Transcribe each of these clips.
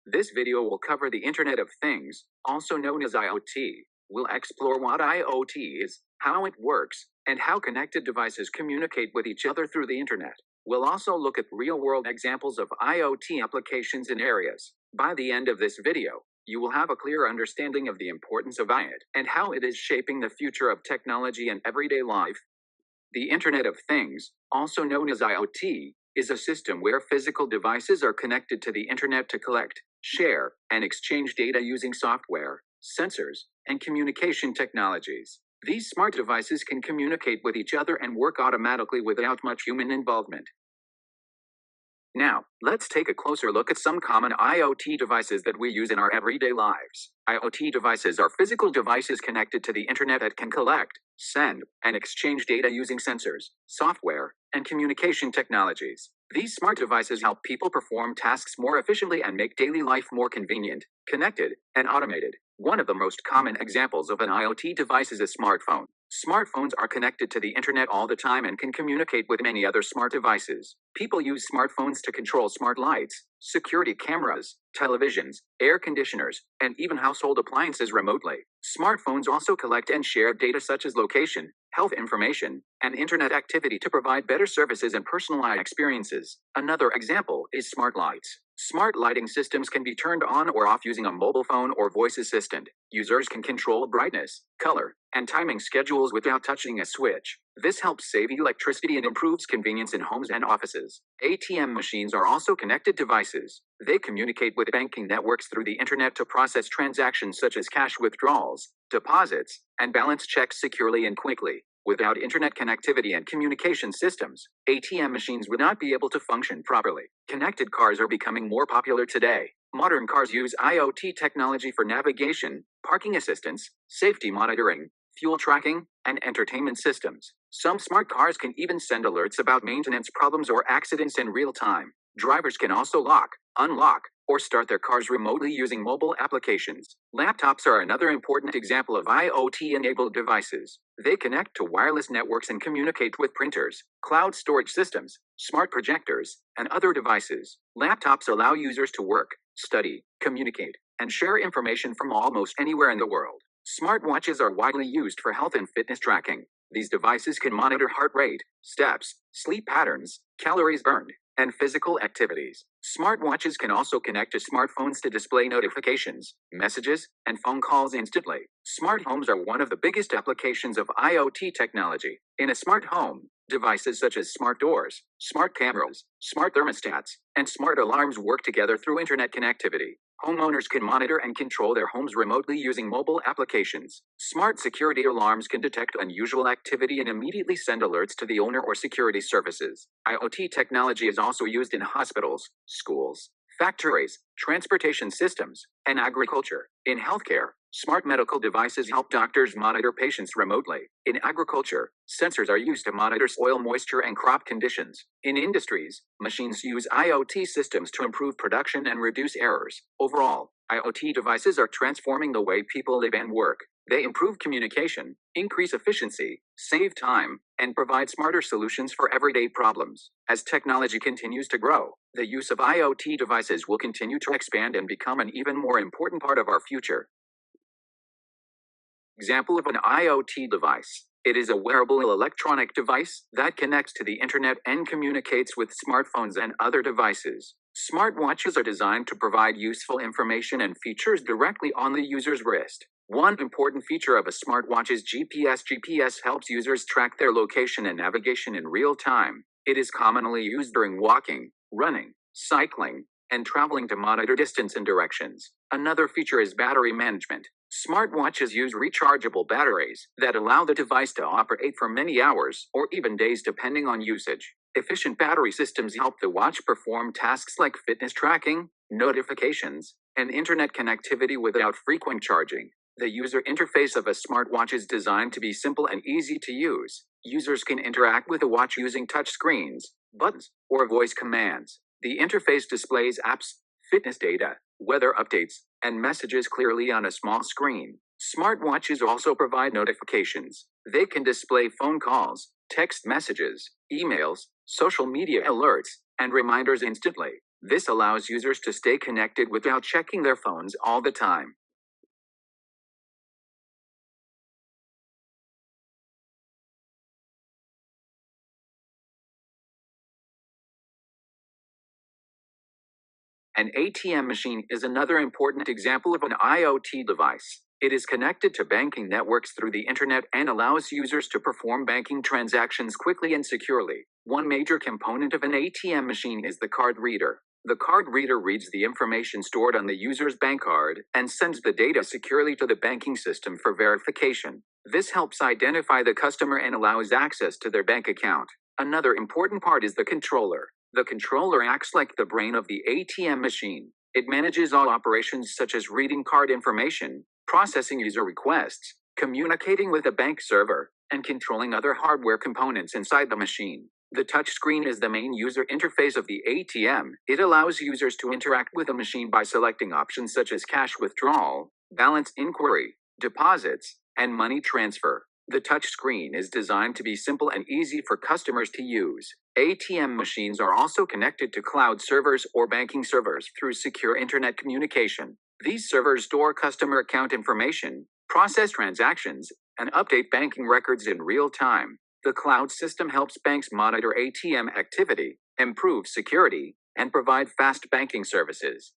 This video will cover the Internet of Things, also known as IoT. We'll explore what IoT is, how it works, and how connected devices communicate with each other through the Internet. We'll also look at real-world examples of IoT applications in areas. By the end of this video, you will have a clear understanding of the importance of IoT and how it is shaping the future of technology and everyday life. The Internet of Things, also known as IoT, is a system where physical devices are connected to the Internet to collect, share, and exchange data using software, sensors, and communication technologies. These smart devices can communicate with each other and work automatically without much human involvement. Now, let's take a closer look at some common IoT devices that we use in our everyday lives. IoT devices are physical devices connected to the Internet that can collect, send, and exchange data using sensors, software, and communication technologies. These smart devices help people perform tasks more efficiently and make daily life more convenient, connected, and automated. One of the most common examples of an IoT device is a smartphone. Smartphones are connected to the Internet all the time and can communicate with many other smart devices. People use smartphones to control smart lights, security cameras, televisions, air conditioners, and even household appliances remotely. Smartphones also collect and share data such as location, health information, and internet activity to provide better services and personalized experiences. Another example is smart lights. Smart lighting systems can be turned on or off using a mobile phone or voice assistant. Users can control brightness, color, and timing schedules without touching a switch. This helps save electricity and improves convenience in homes and offices. ATM machines are also connected devices. They communicate with banking networks through the Internet to process transactions such as cash withdrawals, deposits, and balance checks securely and quickly. Without internet connectivity and communication systems, ATM machines would not be able to function properly. Connected cars are becoming more popular today. Modern cars use IoT technology for navigation, parking assistance, safety monitoring, fuel tracking, and entertainment systems. Some smart cars can even send alerts about maintenance problems or accidents in real time. Drivers can also lock, unlock, or start their cars remotely using mobile applications. Laptops are another important example of IoT-enabled devices. They connect to wireless networks and communicate with printers, cloud storage systems, smart projectors, and other devices. Laptops allow users to work, study, communicate, and share information from almost anywhere in the world. Smartwatches are widely used for health and fitness tracking. These devices can monitor heart rate, steps, sleep patterns, calories burned, and physical activities. Smartwatches can also connect to smartphones to display notifications, messages, and phone calls instantly. Smart homes are one of the biggest applications of IoT technology. In a smart home, devices such as smart doors, smart cameras, smart thermostats, and smart alarms work together through internet connectivity. Homeowners can monitor and control their homes remotely using mobile applications. Smart security alarms can detect unusual activity and immediately send alerts to the owner or security services. IoT technology is also used in hospitals, schools, factories, transportation systems, and agriculture. In healthcare, smart medical devices help doctors monitor patients remotely. In agriculture, sensors are used to monitor soil moisture and crop conditions. In industries, machines use IoT systems to improve production and reduce errors. Overall, IoT devices are transforming the way people live and work. They improve communication, increase efficiency, save time, and provide smarter solutions for everyday problems. As technology continues to grow, the use of IoT devices will continue to expand and become an even more important part of our future. Example of an IoT device. It is a wearable electronic device that connects to the Internet and communicates with smartphones and other devices. Smartwatches are designed to provide useful information and features directly on the user's wrist. One important feature of a smartwatch is GPS. GPS helps users track their location and navigation in real time. It is commonly used during walking, running, cycling, and traveling to monitor distance and directions. Another feature is battery management. Smartwatches use rechargeable batteries that allow the device to operate for many hours or even days depending on usage. Efficient battery systems help the watch perform tasks like fitness tracking, notifications, and internet connectivity without frequent charging. The user interface of a smartwatch is designed to be simple and easy to use. Users can interact with the watch using touch screens, buttons, or voice commands. The interface displays apps, fitness data, weather updates, and messages clearly on a small screen. Smartwatches also provide notifications. They can display phone calls, text messages, emails, social media alerts, and reminders instantly. This allows users to stay connected without checking their phones all the time. An ATM machine is another important example of an IoT device. It is connected to banking networks through the internet and allows users to perform banking transactions quickly and securely. One major component of an ATM machine is the card reader. The card reader reads the information stored on the user's bank card and sends the data securely to the banking system for verification. This helps identify the customer and allows access to their bank account. Another important part is the controller. The controller acts like the brain of the ATM machine. It manages all operations such as reading card information, processing user requests, communicating with a bank server, and controlling other hardware components inside the machine. The touchscreen is the main user interface of the ATM. It allows users to interact with the machine by selecting options such as cash withdrawal, balance inquiry, deposits, and money transfer. The touchscreen is designed to be simple and easy for customers to use. ATM machines are also connected to cloud servers or banking servers through secure internet communication. These servers store customer account information, process transactions, and update banking records in real time. The cloud system helps banks monitor ATM activity, improve security, and provide fast banking services.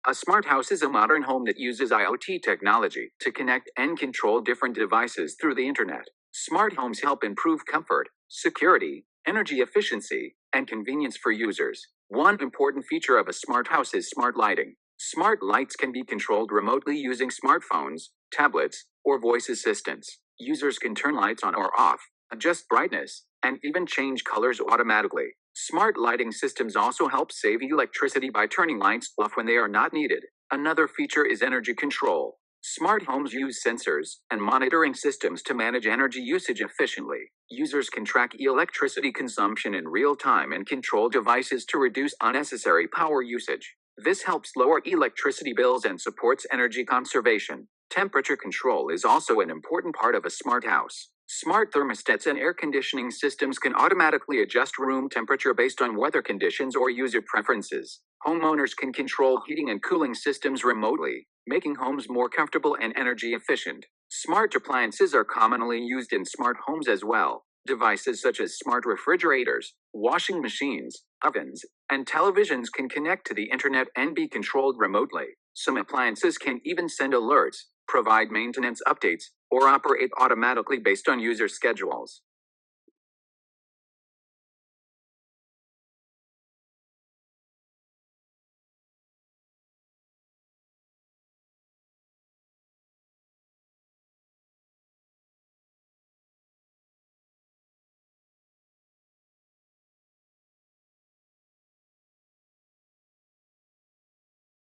A smart house is a modern home that uses IoT technology to connect and control different devices through the internet. Smart homes help improve comfort, security, energy efficiency, and convenience for users. One important feature of a smart house is smart lighting. Smart lights can be controlled remotely using smartphones, tablets, or voice assistants. Users can turn lights on or off, adjust brightness, and even change colors automatically. Smart lighting systems also help save electricity by turning lights off when they are not needed. Another feature is energy control. Smart homes use sensors and monitoring systems to manage energy usage efficiently. Users can track electricity consumption in real time and control devices to reduce unnecessary power usage. This helps lower electricity bills and supports energy conservation. Temperature control is also an important part of a smart house. Smart thermostats and air conditioning systems can automatically adjust room temperature based on weather conditions or user preferences. Homeowners can control heating and cooling systems remotely, making homes more comfortable and energy efficient. Smart appliances are commonly used in smart homes as well. Devices such as smart refrigerators, washing machines, ovens, and televisions can connect to the internet and be controlled remotely. Some appliances can even send alerts, provide maintenance updates, or operate automatically based on user schedules.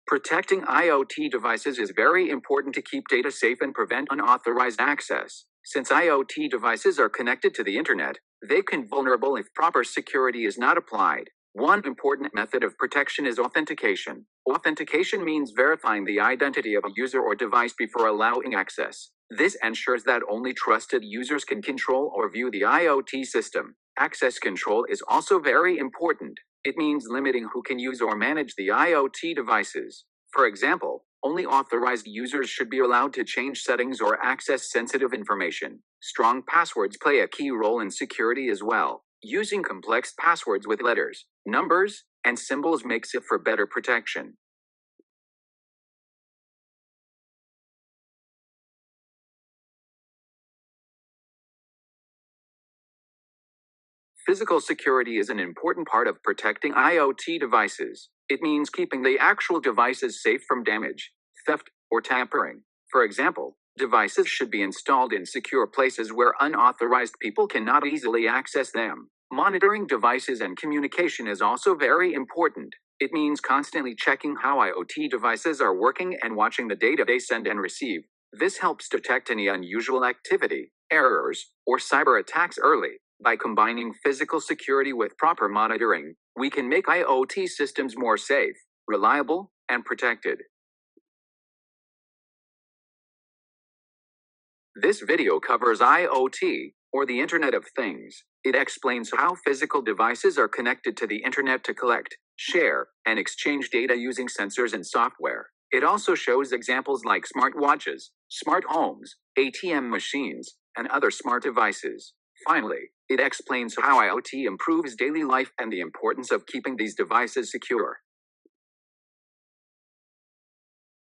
Protecting IoT devices is very important to keep data safe and prevent unauthorized access. Since IoT devices are connected to the internet, they can be vulnerable if proper security is not applied. One important method of protection is authentication. Authentication means verifying the identity of a user or device before allowing access. This ensures that only trusted users can control or view the IoT system. Access control is also very important. It means limiting who can use or manage the IoT devices. For example, only authorized users should be allowed to change settings or access sensitive information. Strong passwords play a key role in security as well. Using complex passwords with letters, numbers, and symbols makes it for better protection. Physical security is an important part of protecting IoT devices. It means keeping the actual devices safe from damage, theft, or tampering. For example, devices should be installed in secure places where unauthorized people cannot easily access them. Monitoring devices and communication is also very important. It means constantly checking how IoT devices are working and watching the data they send and receive. This helps detect any unusual activity, errors, or cyber attacks early. By combining physical security with proper monitoring, we can make IoT systems more safe, reliable, and protected. This video covers IoT, or the Internet of Things. It explains how physical devices are connected to the Internet to collect, share, and exchange data using sensors and software. It also shows examples like smartwatches, smart homes, ATM machines, and other smart devices. Finally, it explains how IoT improves daily life and the importance of keeping these devices secure.